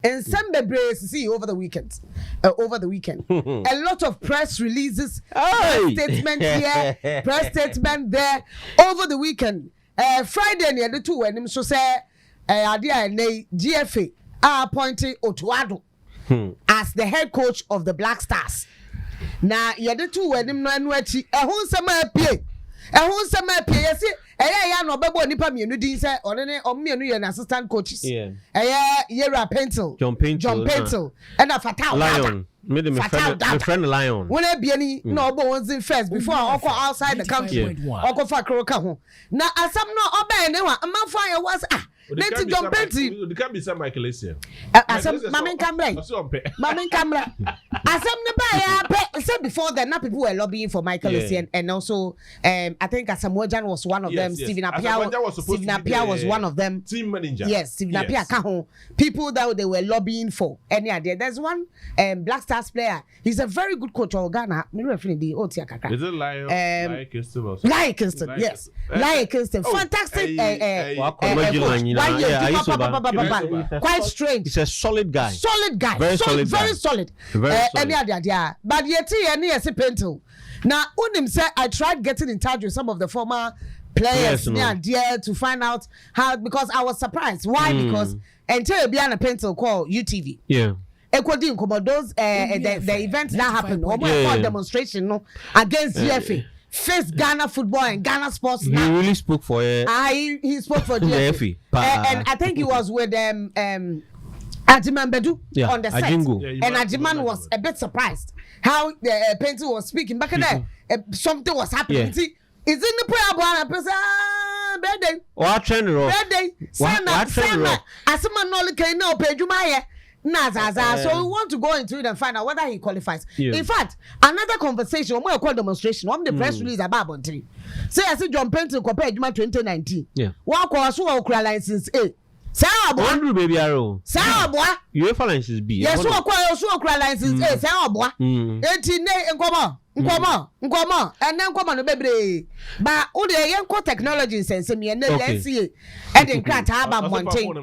And some see over the weekend. A lot of press releases, press statement here, press statement there over the weekend. Friday near the 2 when him so say idea GFA are appointing Otuado as the head coach of the Black Stars. Now you the 2 when him no anwachi yes ya no bebo nipa mienu din say onene omienu ye assistant coaches Yera Pencil John Pencil and a Fatal Lion my friend Lion when biani no obo ones in first before oko outside the country oko fa kroka ho na asam no oba ne wa amanfo ya was Let John Pencil the can be some Michael Essien asam mamen camera asam ne ba ya said before that now people were lobbying for Michael Essien and also I think Asamoah was one of them. Stephen Appiah was one of them. Team manager. Yes, Stephen Appiah people that they were lobbying for. Any idea? There's one Black Stars player. He's a very good coach of Ghana. Is it Lion Kingston? Yes. Lion Kingston. Fantastic. Quite strange. He's a solid guy. Very solid. Any idea? But yet any Pentel. Now, Unim said I tried getting in touch with some of the former players there to find out how, because I was surprised. Why? Because until Biana Pentel called UTV. Yeah. Those the events that happened, demonstration against GFA. Face Ghana football and Ghana sports. He really spoke for he spoke for GFA. And I think he was with Ajiman Bedu on the set. And Ajiman was a bit surprised how the Pencil was speaking. Back there, something was happening. Yeah. See, it's in the prayer bar. Bad day. What trend? Bad day. Sana. Asima no can no pay Jumaya. So we want to go into it and find out whether he qualifies. Yeah. In fact, another conversation, we call demonstration, one the press release about Bonte. Say I see John Pencil compared to 2019. Yeah. What was license A? Andrew baby arrow. UEFA license B. Yes, so license A. Sarah 18 Nkoma and then come on baby. But all the young technology sense me and let's see and then crat about Montaigne.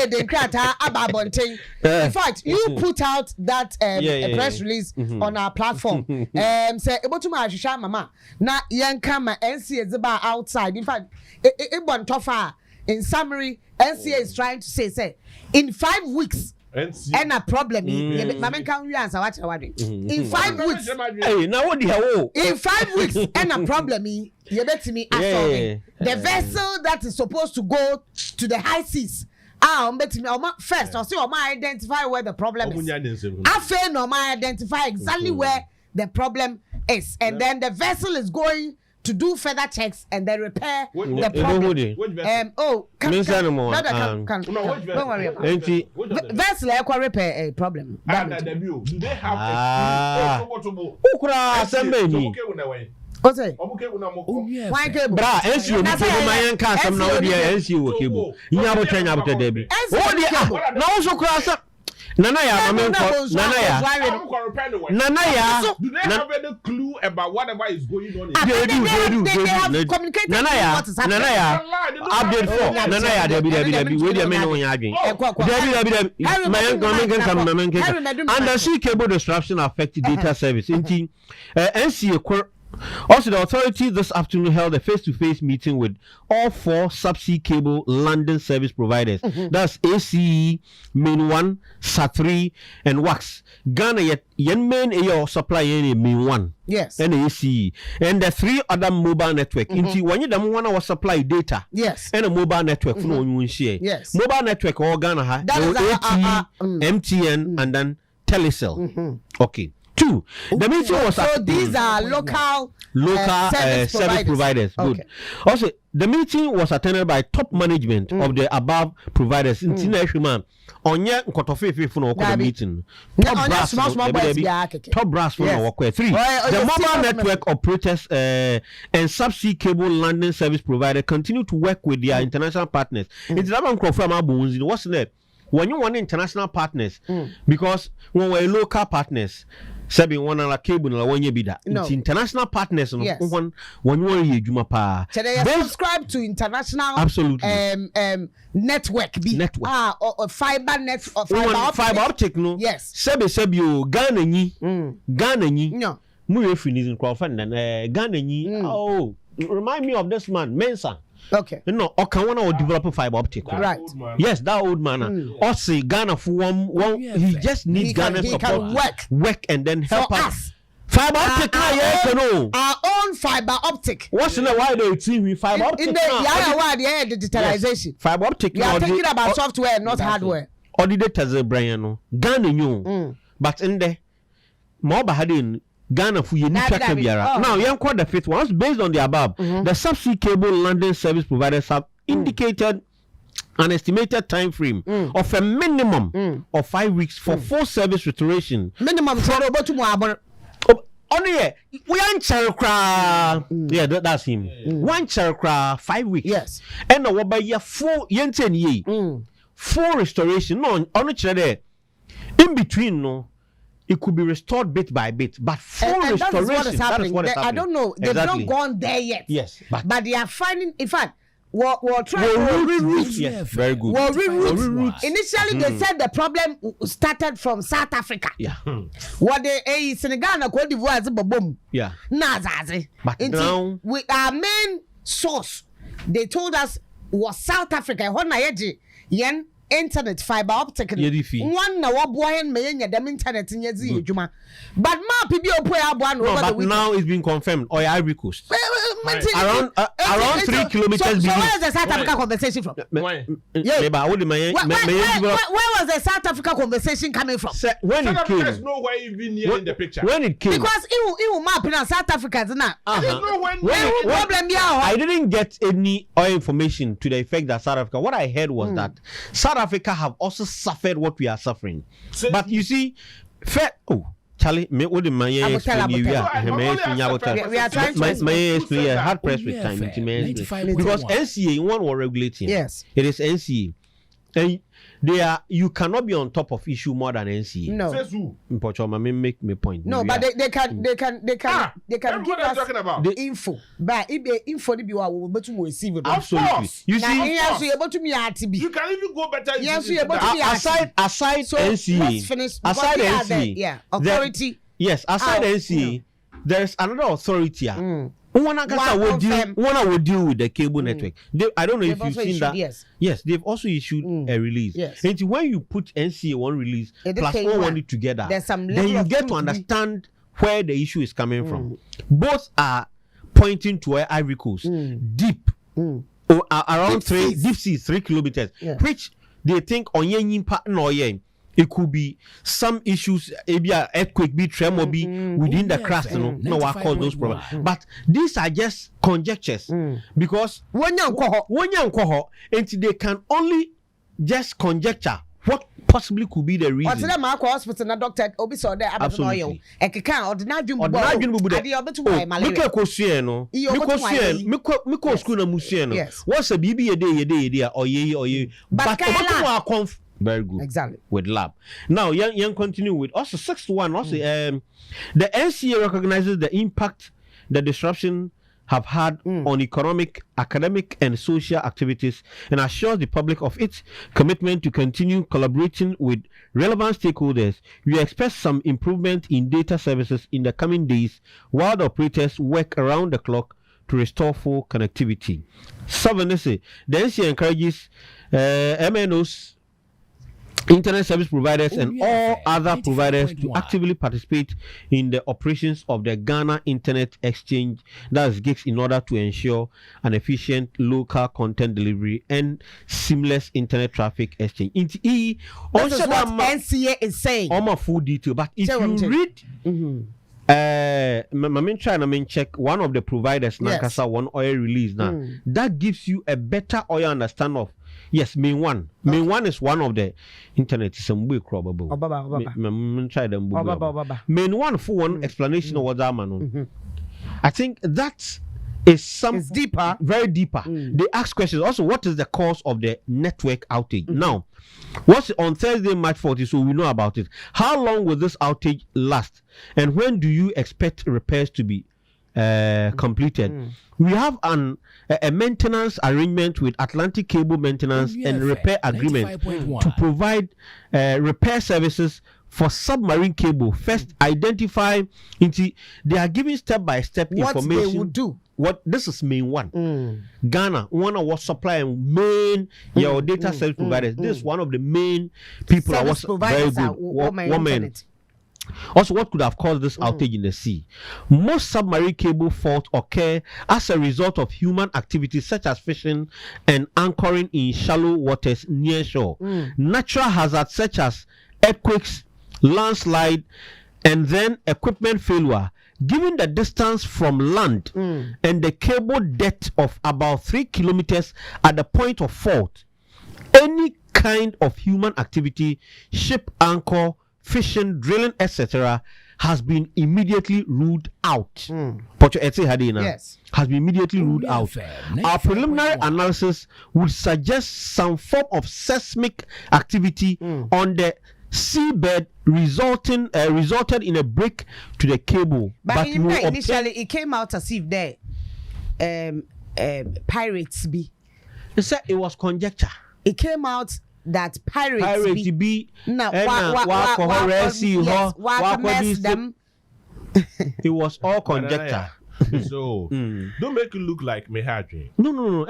The crat about Montaigne. In fact, you put out that press release on our platform. Say able to my mama. Now young camera NCA is about outside. In fact, it went tougher. In summary, NCA is trying to say in 5 weeks. And a problem in 5 weeks. Hey, now what do you in 5 weeks and a problem you bet me the vessel that is supposed to go to the high seas. First, I'll see identify where the problem is. I fail no identify exactly where the problem is, and then the vessel is going to do further checks and then repair the problem. Don't worry about it. Vessel repair a problem. Do they have What's it? Why bra NCO no mayan ka sam na odi NCO kebo nya bo twanya bo debi na wo so kura Nana ya, do they have any clue about whatever is going on? They have communicated. Nana ya, update for Nana ya, Debbie, wait a minute, and the sea cable disruption affect data service. NCA. Also, the authority this afternoon held a face-to-face meeting with all 4 subsea cable landing service providers. That's ACE, Main 1, SAT3, and WAX. Ghana yen main AO supply yen Main 1. Yes. And ACE. And the 3 other mobile network. Into when you don't want to supply data. Yes. And a mobile network for no share. Yes. Mobile network all Ghana ha. MTN and then Telecel. Okay. 2. The meeting was so these are local service providers. Good. Okay. Also, the meeting was attended by top management of the above providers. International onye nkotofefe for no meeting. Top brass for no work. 3. The mobile network operators and subsea cable landing service provider continue to work with their international partners. It's about confirm what's that? When you want international partners, because when we're local partners, Sebi one ala cable na one bida. It's international partners no one year juma pa. They subscribe to international network or fiber net or fiber optic no. Yes. Sebi o Ghana nyi. No. Mu finising crowdfund Ghana nyi. Oh, remind me of this man Mensa. Okay. No, or can one or develop a fiber optic? Right. Yes, that old man. Or say Ghana for one he just needs Ghana support. He can work and then help us. Fiber optic, our own fiber optic. What's in the why they see fiber optic? In the digitalization. Yes. Fiber optic. We are thinking about software, not hardware. Or the data is Brian, Ghana new. But in the more bahadin Ghana for you need to now young quite the fifth one based on the above. The subsea cable landing service providers have indicated an estimated time frame of a minimum of 5 weeks for full service restoration. Minimum for about tomorrow. Only we cry. Yeah, that's him. One cry 5 weeks. Yes. And what by year 4 full restoration. No, only there. In between, no. It could be restored bit by bit, but full restoration. That is what is happening. I don't know. They've not gone there yet. Yes, but they are finding. In fact, we're trying to reroute. Yes, very good. We'll reroute. Initially, they said the problem started from South Africa. Yeah. What they Senegal and Cote d'Ivoire is boom. Yeah. Nazazi. But now, our main source, they told us was South Africa. Yen internet fiber optic one na waboyen me them internet nyezi ejuma but ma pibi opo aboa no but now it's been confirmed or Ivory Coast around 3 kilometers so where is the South Africa conversation from where was the South Africa conversation coming from when it came there's nowhere even near in the picture when it came because you map in South Africa na problem I didn't get any information to the effect that South Africa what I heard was that South Africa have also suffered what we are suffering. But you see, Charlie, me what the my we are trying to hard press with time because NCA one were regulating. Yes, it is NCA, and they are you cannot be on top of issue more than NCA. No, make me point. No, but they can give us about the info. But if the info be what we receive it. Absolutely. You see, you can even go better. Yes, aside NCA, aside NCA, yeah, authority. Yes, aside NCA, there's another authority. One will deal with the cable network. I don't know if you've seen that. Yes, they've also issued a release. Yes. And when you put NCA one release plus one together, then you get to understand where the issue is coming from. Both are pointing to where Ivory Coast, deep, around deep sea 3 kilometers, which they think on yen partner it could be some issues, maybe an earthquake, be tremor, be within the crust, no, what cause those problems. But these are just conjectures because when you they can only just conjecture what possibly could be the reason. What's the Marco Hospital? Na doctor Obi saw there about oil. Ekeka ordinary school na musien. What's a BB a day or ye. But very good. Exactly. With lab. Now, young continue with also 6-1. Also, the NCA recognizes the impact the disruption have had on economic, academic, and social activities and assures the public of its commitment to continue collaborating with relevant stakeholders. We expect some improvement in data services in the coming days while the operators work around the clock to restore full connectivity. 7. The NCA encourages MNOs, internet service providers and all other providers to actively participate in the operations of the Ghana Internet Exchange, that's GIGS, in order to ensure an efficient local content delivery and seamless internet traffic exchange. This is what NCA is saying. All my full detail, but if you read check one of the providers Nankasa one oil release now that gives you a better oil understanding of main one is one of the internet some way probable main one for one explanation of what that man I think that It's deeper. Very deeper. They ask questions. Also, what is the cause of the network outage? Now, what's on Thursday, March 40th, so we know about it. How long will this outage last? And when do you expect repairs to be completed? We have a maintenance arrangement with Atlantic Cable Maintenance and Repair Agreement to provide repair services for submarine cable. First, identify into they are giving step-by-step information. What they would do. What this is main one. Ghana, one of what supply and main your data service providers. This is one of the main people that was very good. Woman. Also, what could have caused this outage in the sea? Most submarine cable faults occur as a result of human activities such as fishing and anchoring in shallow waters near shore. Natural hazards such as earthquakes, landslide, and then equipment failure. Given the distance from land and the cable depth of about 3 kilometers at the point of fault, any kind of human activity, ship anchor, fishing, drilling, etc., has been immediately ruled out. Yes. Has been immediately ruled out. Our preliminary analysis would suggest some form of seismic activity on the seabed resulted in a break to the cable. But initially it came out as if there pirates be. It was conjecture. It came out that pirates be. No, them. It was all conjecture. So don't make it look like Mehadri. No.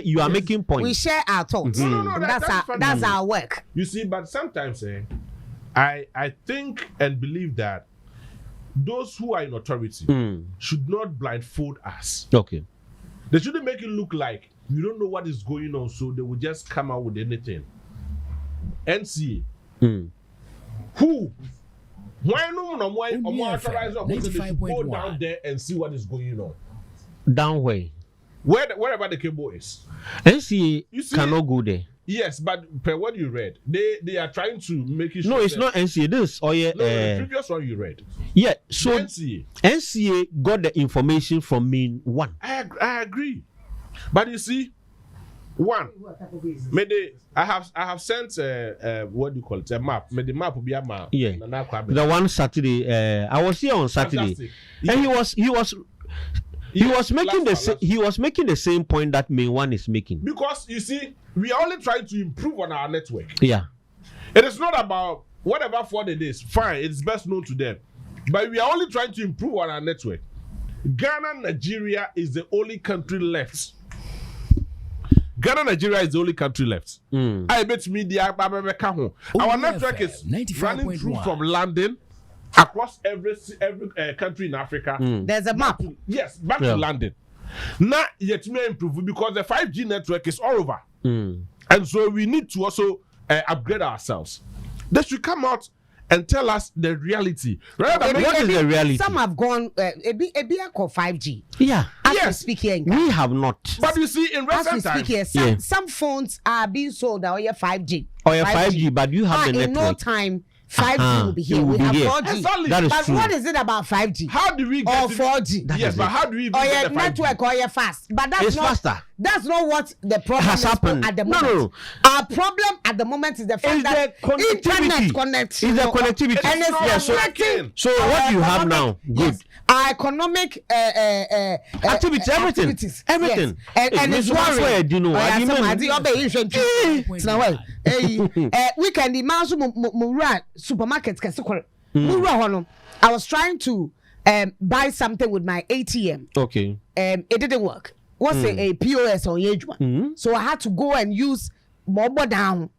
You are making points. We share our thoughts. No, that's our work. You see, but sometimes I think and believe that those who are in authority should not blindfold us. Okay. They shouldn't make it look like you don't know what is going on, so they will just come out with anything. NCA. Who? Why no authorize us go down there and see what is going on? Down where? Wherever the cable is. NCA cannot go there. Yes, but per what you read, they are trying to make it. No, it's not NCA. This the previous one you read. Yeah, so NCA got the information from main one. I agree, but you see, one, I have sent what do you call it, a map. The map will be a map. Yeah, the one Saturday. I was here on Saturday, and he was making the same point that main one is making. Because you see, we are only trying to improve on our network. Yeah, it is not about whatever fault it is. Fine, it's best known to them, but we are only trying to improve on our network. Ghana, Nigeria is the only country left. Nigeria is the only country left. I bet media. Our network is running through from London across every country in Africa. There's a map. Yes, back to London. Now yet may improve because the 5G network is all over, and so we need to also upgrade ourselves. They should come out and tell us the reality. What is the reality? Some have gone called 5G. Yeah. Yes. Speaking, we have not. But you see, in recent times, some phones are being sold now. 5G. 5G, but you have the network. In no time, 5G will be here. We have 4G. Exactly. That is but true. What is it about 5G? How do we get 4G? Yes, but how do we or get your network or your fast? But that's it's not faster. That's not what the problem has happened at the moment. No. Our problem at the moment is the fact that internet connects. Is the connectivity. And it's connecting. So what you have now, good. Yes, our economic activities, everything. Yes. And it's worrying. Do you know? Weekend the supermarket I was trying to buy something with my ATM. Okay. It didn't work. What's a POS on each one? So I had to go and use mobile down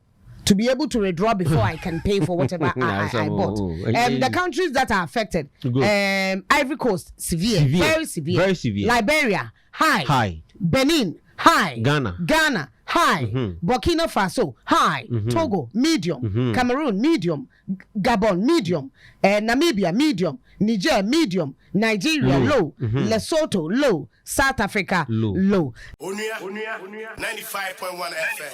to be able to withdraw before I can pay for whatever I bought. The countries that are affected, Ivory Coast, severe, very severe. Liberia, high. Benin, high. Ghana, high. Burkina Faso, high. Togo, medium. Cameroon, medium. Gabon, medium. Namibia, medium. Niger, medium. Nigeria, low. Lesotho, low. South Africa, low. Onua 95.1 FM.